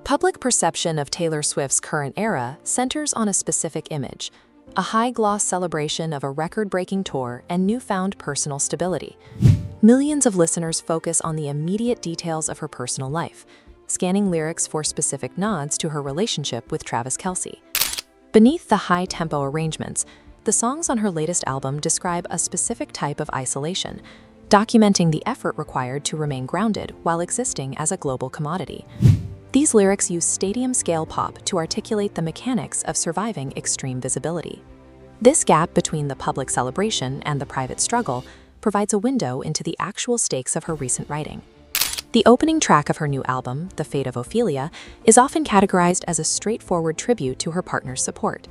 Public perception of Taylor Swift's current era centers on a specific image, a high-gloss celebration of a record-breaking tour and newfound personal stability. Millions of listeners focus on the immediate details of her personal life, scanning lyrics for specific nods to her relationship with Travis Kelce. Beneath the high-tempo arrangements, the songs on her latest album describe a specific type of isolation, documenting the effort required to remain grounded while existing as a global commodity. These lyrics use stadium-scale pop to articulate the mechanics of surviving extreme visibility. This gap between the public celebration and the private struggle provides a window into the actual stakes of her recent writing. The opening track of her new album, The Fate of Ophelia, is often categorized as a straightforward tribute to her partner's support.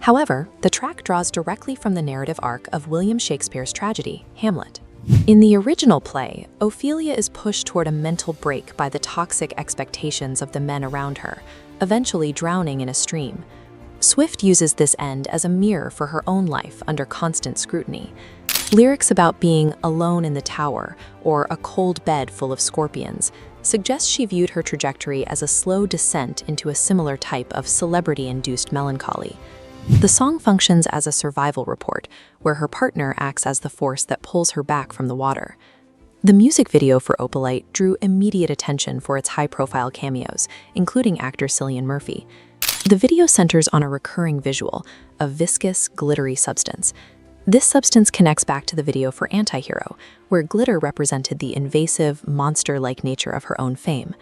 However, the track draws directly from the narrative arc of William Shakespeare's tragedy, Hamlet. In the original play, Ophelia is pushed toward a mental break by the toxic expectations of the men around her, eventually drowning in a stream. Swift uses this end as a mirror for her own life under constant scrutiny. Lyrics about being alone in the tower or a cold bed full of scorpions suggest she viewed her trajectory as a slow descent into a similar type of celebrity-induced melancholy. The song functions as a survival report, where her partner acts as the force that pulls her back from the water. The music video for Opalite drew immediate attention for its high-profile cameos, including actor Cillian Murphy. The video centers on a recurring visual, a viscous, glittery substance. This substance connects back to the video for Antihero, where glitter represented the invasive, monster-like nature of her own fame.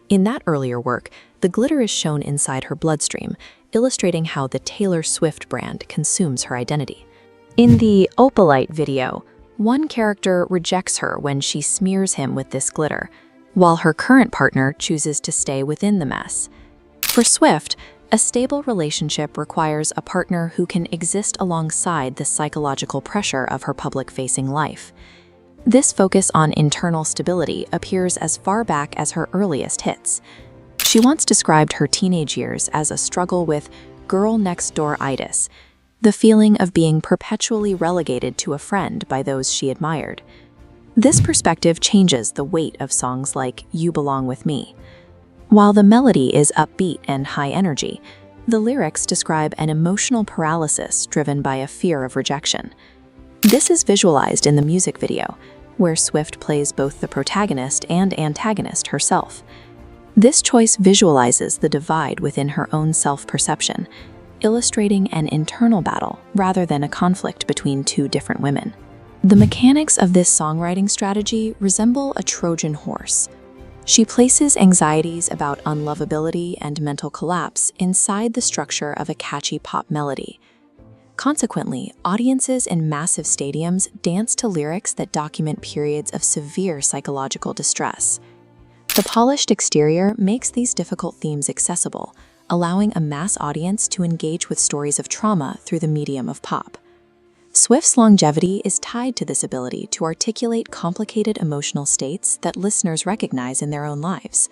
In that earlier work, the glitter is shown inside her bloodstream, illustrating how the Taylor Swift brand consumes her identity. In the Opalite video, one character rejects her when she smears him with this glitter, while her current partner chooses to stay within the mess. For Swift, a stable relationship requires a partner who can exist alongside the psychological pressure of her public-facing life. This focus on internal stability appears as far back as her earliest hits. She once described her teenage years as a struggle with girlnextdooritis, the feeling of being perpetually relegated to a friend by those she admired. This perspective changes the weight of songs like You Belong With Me. While the melody is upbeat and high energy, the lyrics describe an emotional paralysis driven by a fear of rejection. This is visualized in the music video, where Swift plays both the protagonist and antagonist herself. This choice visualizes the divide within her own self-perception, illustrating an internal battle rather than a conflict between two different women. The mechanics of this songwriting strategy resemble a Trojan horse. She places anxieties about unlovability and mental collapse inside the structure of a catchy pop melody. Consequently, audiences in massive stadiums dance to lyrics that document periods of severe psychological distress. The polished exterior makes these difficult themes accessible, allowing a mass audience to engage with stories of trauma through the medium of pop. Swift's longevity is tied to this ability to articulate complicated emotional states that listeners recognize in their own lives.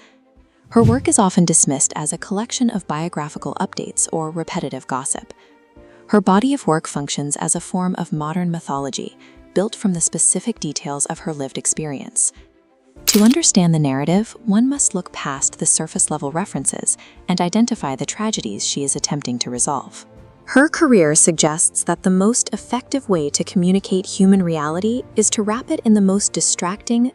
Her work is often dismissed as a collection of biographical updates or repetitive gossip. Her body of work functions as a form of modern mythology, built from the specific details of her lived experience. To understand the narrative, one must look past the surface-level references and identify the tragedies she is attempting to resolve. Her career suggests that the most effective way to communicate human reality is to wrap it in the most distracting,